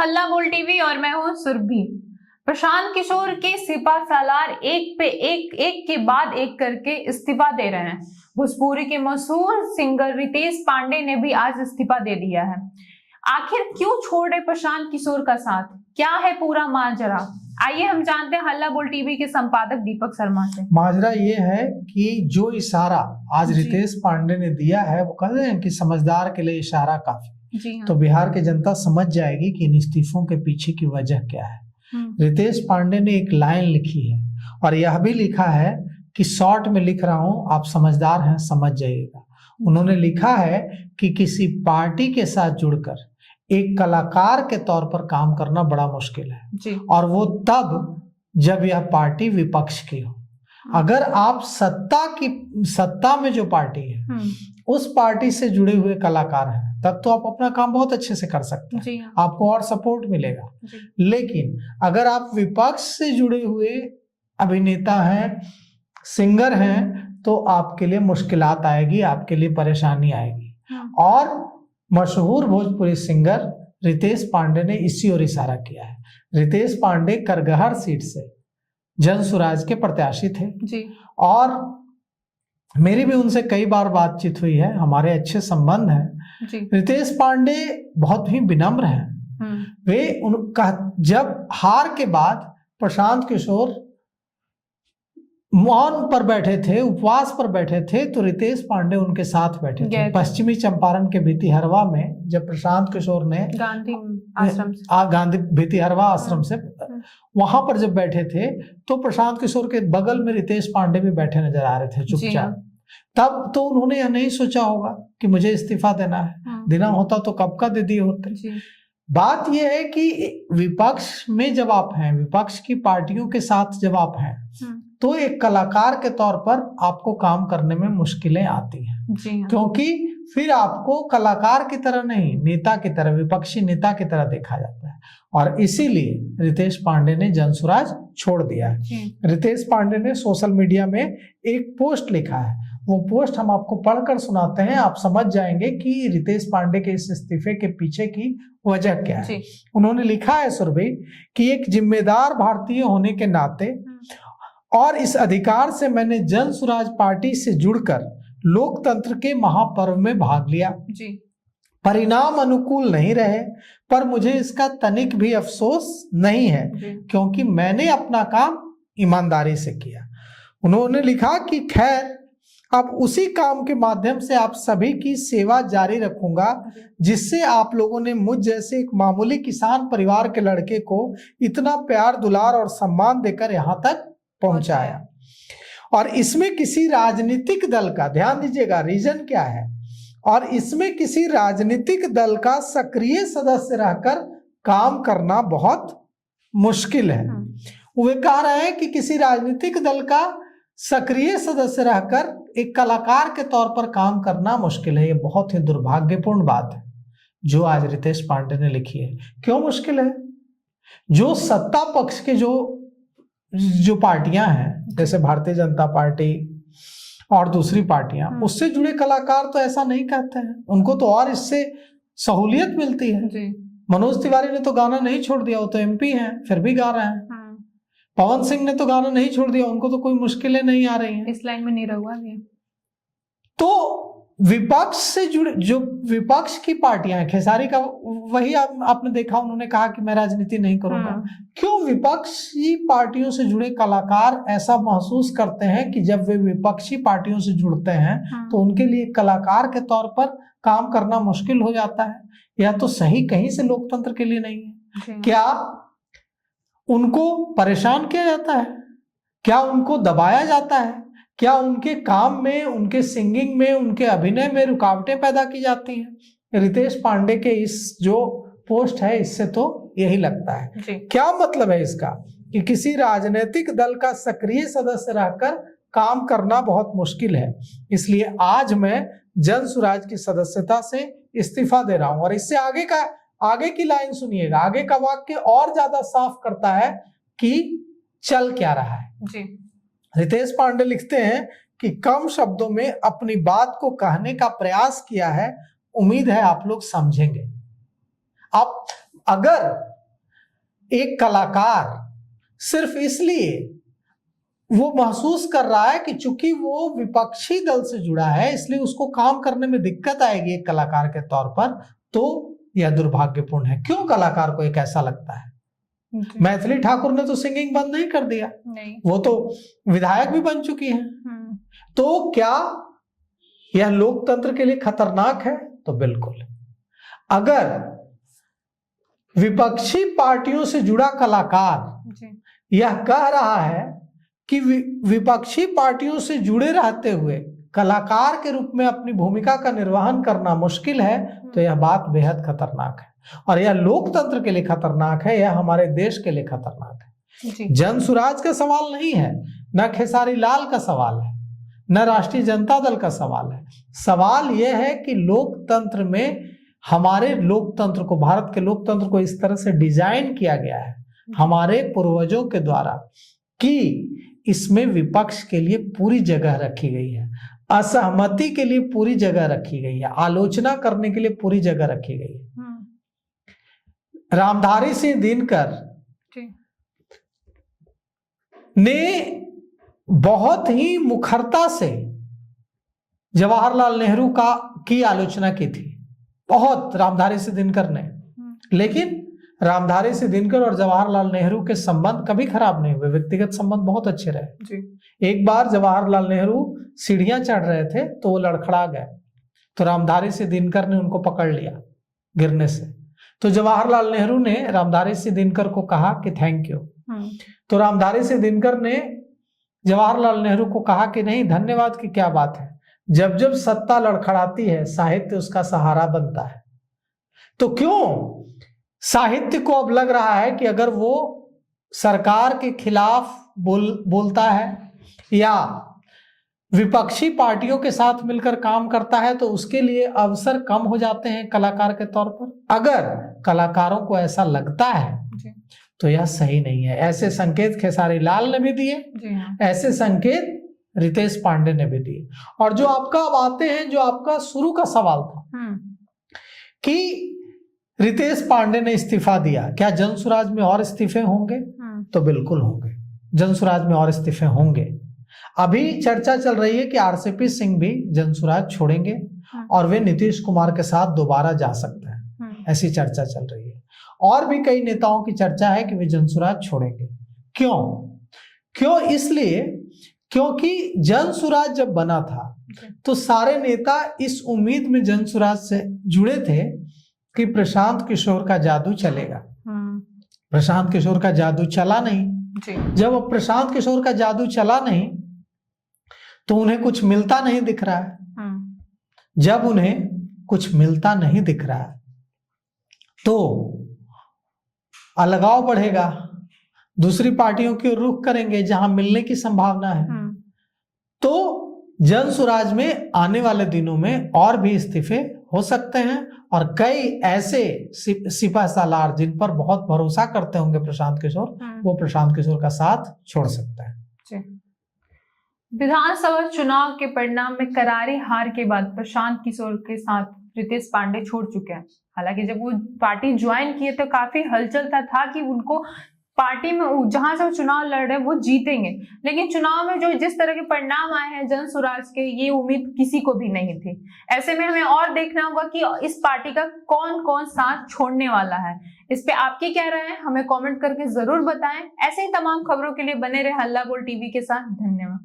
हल्ला बोल टीवी और मैं हूं सुरभि। प्रशांत किशोर के सिपा सालार एक के बाद एक करके इस्तीफा दे रहे हैं। भोजपुरी के मशहूर सिंगर रितेश पांडे ने भी आज इस्तीफा दे दिया है। आखिर क्यों छोड़ रहे प्रशांत किशोर का साथ, क्या है पूरा माजरा? आइए हम जानते हैं हल्ला बोल टीवी के संपादक दीपक शर्मा से। माजरा ये है कि जो इशारा आज रितेश पांडे ने दिया है, वो कह रहे हैं कि समझदार के लिए इशारा काफी। जी हाँ। तो बिहार की जनता समझ जाएगी कि इन इस्तीफों के पीछे की वजह क्या है। रितेश पांडे ने एक लाइन लिखी है और यह भी लिखा है कि शॉर्ट में लिख रहा हूं, आप समझदार हैं समझ जाइएगा। उन्होंने लिखा है कि किसी पार्टी के साथ जुड़कर एक कलाकार के तौर पर काम करना बड़ा मुश्किल है जी। और वो तब जब यह पार्टी विपक्ष की हो। अगर आप सत्ता में जो पार्टी है उस पार्टी से जुड़े हुए कलाकार हैं तब तो आप अपना काम बहुत अच्छे से कर सकते हैं, आपको और सपोर्ट मिलेगा। लेकिन अगर आप विपक्ष से जुड़े हुए अभिनेता हैं, सिंगर हैं, तो आपके लिए मुश्किलात आएगी, आपके लिए परेशानी आएगी। और मशहूर भोजपुरी सिंगर रितेश पांडे ने इसी ओर इशारा किया है। रितेश पांडे करगहर सीट से जन सुराज के प्रत्याशी थे जी। और मेरी भी उनसे कई बार बातचीत हुई है, हमारे अच्छे संबंध हैं जी। रितेश पांडे बहुत ही विनम्र हैं। वे उनका जब हार के बाद प्रशांत किशोर मौन पर बैठे थे, उपवास पर बैठे थे, तो रितेश पांडे उनके साथ बैठे थे। पश्चिमी चंपारण के भितिहरवा में जब प्रशांत किशोर ने गांधी भितिहरवा आश्रम से वहां पर जब बैठे थे तो प्रशांत किशोर के बगल में रितेश पांडे भी बैठे नजर आ रहे थे चुपचाप। तब तो उन्होंने यह नहीं सोचा होगा कि मुझे इस्तीफा देना है, देना होता तो कब का दे दिए होते। बात यह है कि विपक्ष में जब आप हैं, विपक्ष की पार्टियों के साथ जब आप हैं, तो एक कलाकार के तौर पर आपको काम करने में मुश्किलें आती हैं, क्योंकि फिर आपको कलाकार की तरह नहीं, नेता की तरह, विपक्षी नेता की तरह देखा जाता है। और इसीलिए रितेश पांडे ने जनसुराज छोड़ दिया है। रितेश पांडे ने सोशल मीडिया में एक पोस्ट लिखा है, वो पोस्ट हम आपको पढ़कर सुनाते हैं, आप समझ जाएंगे कि रितेश पांडे के इस इस्तीफे के पीछे की वजह क्या है। उन्होंने लिखा है सुरभि कि एक जिम्मेदार भारतीय होने के नाते और इस अधिकार से मैंने जन सुराज पार्टी से जुड़कर लोकतंत्र के महापर्व में भाग लिया जी। परिणाम अनुकूल नहीं रहे, पर मुझे इसका तनिक भी अफसोस नहीं है क्योंकि मैंने अपना काम ईमानदारी से किया। उन्होंने लिखा कि खैर अब उसी काम के माध्यम से आप सभी की सेवा जारी रखूंगा जिससे आप लोगों ने मुझ जैसे एक मामूली किसान परिवार के लड़के को इतना प्यार, दुलार और सम्मान देकर यहाँ तक पहुंचाया। और इसमें किसी राजनीतिक दल का, ध्यान दीजिएगा रीजन क्या है, और इसमें किसी राजनीतिक दल का सक्रिय सदस्य रहकर काम करना बहुत मुश्किल है। वे कह रहे हैं कि किसी राजनीतिक दल का सक्रिय सदस्य रहकर एक कलाकार के तौर पर काम करना मुश्किल है। ये बहुत ही दुर्भाग्यपूर्ण बात है जो आज रितेश पांडे ने लिखी है। क्यों मुश्किल है? जो सत्ता पक्ष के जो पार्टियां हैं, जैसे भारतीय जनता पार्टी और दूसरी पार्टियां, उससे जुड़े कलाकार तो ऐसा नहीं कहते हैं, उनको तो और इससे सहूलियत मिलती है जी। मनोज तिवारी ने तो गाना नहीं छोड़ दिया, वो तो एमपी हैं फिर भी गा रहे हैं। पवन सिंह ने तो गाना नहीं छोड़ दिया, उनको तो कोई मुश्किलें नहीं आ रही हैं। इस लाइन में नहीं रहुआ भी। तो विपक्ष से जुड़े जो विपक्ष की पार्टियां हैं, खेसारी का वही आपने देखा, उन्होंने कहा कि मैं राजनीति नहीं करूंगा। क्यों विपक्षी पार्टियों से जुड़े कलाकार ऐसा महसूस करते हैं कि जब वे विपक्षी पार्टियों से जुड़ते हैं तो उनके लिए कलाकार के तौर पर काम करना मुश्किल हो जाता है? यह तो सही कहीं से लोकतंत्र के लिए नहीं है। क्या उनको परेशान किया जाता है? क्या उनको दबाया जाता है? क्या उनके काम में, उनके सिंगिंग में, उनके अभिनय में रुकावटें पैदा की जाती हैं? रितेश पांडे के इस जो पोस्ट है इससे तो यही लगता है। क्या मतलब है इसका कि किसी राजनीतिक दल का सक्रिय सदस्य रहकर काम करना बहुत मुश्किल है, इसलिए आज मैं जन सुराज की सदस्यता से इस्तीफा दे रहा हूं। और इससे आगे की लाइन सुनिएगा, आगे का वाक्य और ज्यादा साफ करता है कि चल क्या रहा है जी। रितेश पांडे लिखते हैं कि कम शब्दों में अपनी बात को कहने का प्रयास किया है, उम्मीद है आप लोग समझेंगे। आप अगर एक कलाकार सिर्फ इसलिए वो महसूस कर रहा है कि चूंकि वो विपक्षी दल से जुड़ा है इसलिए उसको काम करने में दिक्कत आएगी एक कलाकार के तौर पर, तो यह दुर्भाग्यपूर्ण है। क्यों कलाकार को एक ऐसा लगता है? मैथिली ठाकुर ने तो सिंगिंग बंद नहीं कर दिया, नहीं। वो तो विधायक भी बन चुकी हैं। तो क्या यह लोकतंत्र के लिए खतरनाक है? तो बिल्कुल। अगर विपक्षी पार्टियों से जुड़ा कलाकार यह कह रहा है कि विपक्षी पार्टियों से जुड़े रहते हुए कलाकार के रूप में अपनी भूमिका का निर्वहन करना मुश्किल है, तो यह बात बेहद खतरनाक है। और यह लोकतंत्र के लिए खतरनाक है, यह हमारे देश के लिए खतरनाक है। जन सुराज का सवाल नहीं है, न खेसारी लाल का सवाल है, न राष्ट्रीय जनता दल का सवाल है। सवाल यह है कि लोकतंत्र में हमारे लोकतंत्र को, भारत के लोकतंत्र को इस तरह से डिजाइन किया गया है हमारे पूर्वजों के द्वारा कि इसमें विपक्ष के लिए पूरी जगह रखी गई है, असहमति के लिए पूरी जगह रखी गई है, आलोचना करने के लिए पूरी जगह रखी गई है। रामधारी सिंह दिनकर ने बहुत ही मुखरता से जवाहरलाल नेहरू की आलोचना की थी, बहुत, रामधारी सिंह दिनकर ने। लेकिन रामधारी सिंह दिनकर और जवाहरलाल नेहरू के संबंध कभी खराब नहीं हुए, व्यक्तिगत संबंध बहुत अच्छे रहे जी। एक बार जवाहरलाल नेहरू सीढ़ियां चढ़ रहे थे तो वो लड़खड़ा गए, तो रामधारी सिंह दिनकर ने उनको पकड़ लिया गिरने से। तो जवाहरलाल नेहरू ने रामधारी सिंह दिनकर को कहा कि थैंक यू। तो रामधारी सिंह दिनकर ने जवाहरलाल नेहरू को कहा कि नहीं, धन्यवाद की क्या बात है, जब जब सत्ता लड़खड़ाती है साहित्य उसका सहारा बनता है। तो क्यों साहित्य को अब लग रहा है कि अगर वो सरकार के खिलाफ बोलता है या विपक्षी पार्टियों के साथ मिलकर काम करता है तो उसके लिए अवसर कम हो जाते हैं कलाकार के तौर पर? अगर कलाकारों को ऐसा लगता है तो यह सही नहीं है। ऐसे संकेत खेसारी लाल ने भी दिए, ऐसे संकेत रितेश पांडे ने भी दिए। और जो आपका अब आते हैं, जो आपका शुरू का सवाल था कि रितेश पांडे ने इस्तीफा दिया, क्या जनसुराज में और इस्तीफे होंगे? तो बिल्कुल होंगे, जनसुराज में और इस्तीफे होंगे। अभी चर्चा चल रही है कि आरसीपी सिंह भी जनसुराज छोड़ेंगे और वे नीतीश कुमार के साथ दोबारा जा सकते हैं, ऐसी चर्चा चल रही है। और भी कई नेताओं की चर्चा है कि वे जनसुराज छोड़ेंगे। क्यों? इसलिए क्योंकि जनसुराज जब बना था तो सारे नेता इस उम्मीद में जनसुराज से जुड़े थे कि प्रशांत किशोर का जादू चलेगा। प्रशांत किशोर का जादू चला नहीं। जब प्रशांत किशोर का जादू चला नहीं तो उन्हें कुछ मिलता नहीं दिख रहा है। जब उन्हें कुछ मिलता नहीं दिख रहा है तो अलगाव बढ़ेगा, दूसरी पार्टियों की रुख करेंगे जहां मिलने की संभावना है। तो जनसुराज में आने वाले दिनों में और भी इस्तीफे हो सकते हैं और कई ऐसे सिपह सालार जिन पर बहुत भरोसा करते होंगे प्रशांत किशोर, वो प्रशांत किशोर का साथ छोड़ सकते हैं। विधानसभा चुनाव के परिणाम में करारी हार के बाद प्रशांत किशोर के साथ रितेश पांडे छोड़ चुके हैं। हालांकि जब वो पार्टी ज्वाइन किए तो काफी हलचल था कि उनको पार्टी में जहां से वो चुनाव लड़ रहे वो जीतेंगे, लेकिन चुनाव में जो जिस तरह के परिणाम आए हैं जनसुराज के, ये उम्मीद किसी को भी नहीं थी। ऐसे में हमें और देखना होगा कि इस पार्टी का कौन कौन साथ छोड़ने वाला है। इस पे आपकी क्या राय है, हमें कमेंट करके जरूर बताएं। ऐसे ही तमाम खबरों के लिए बने रहे हल्ला बोल टीवी के साथ। धन्यवाद।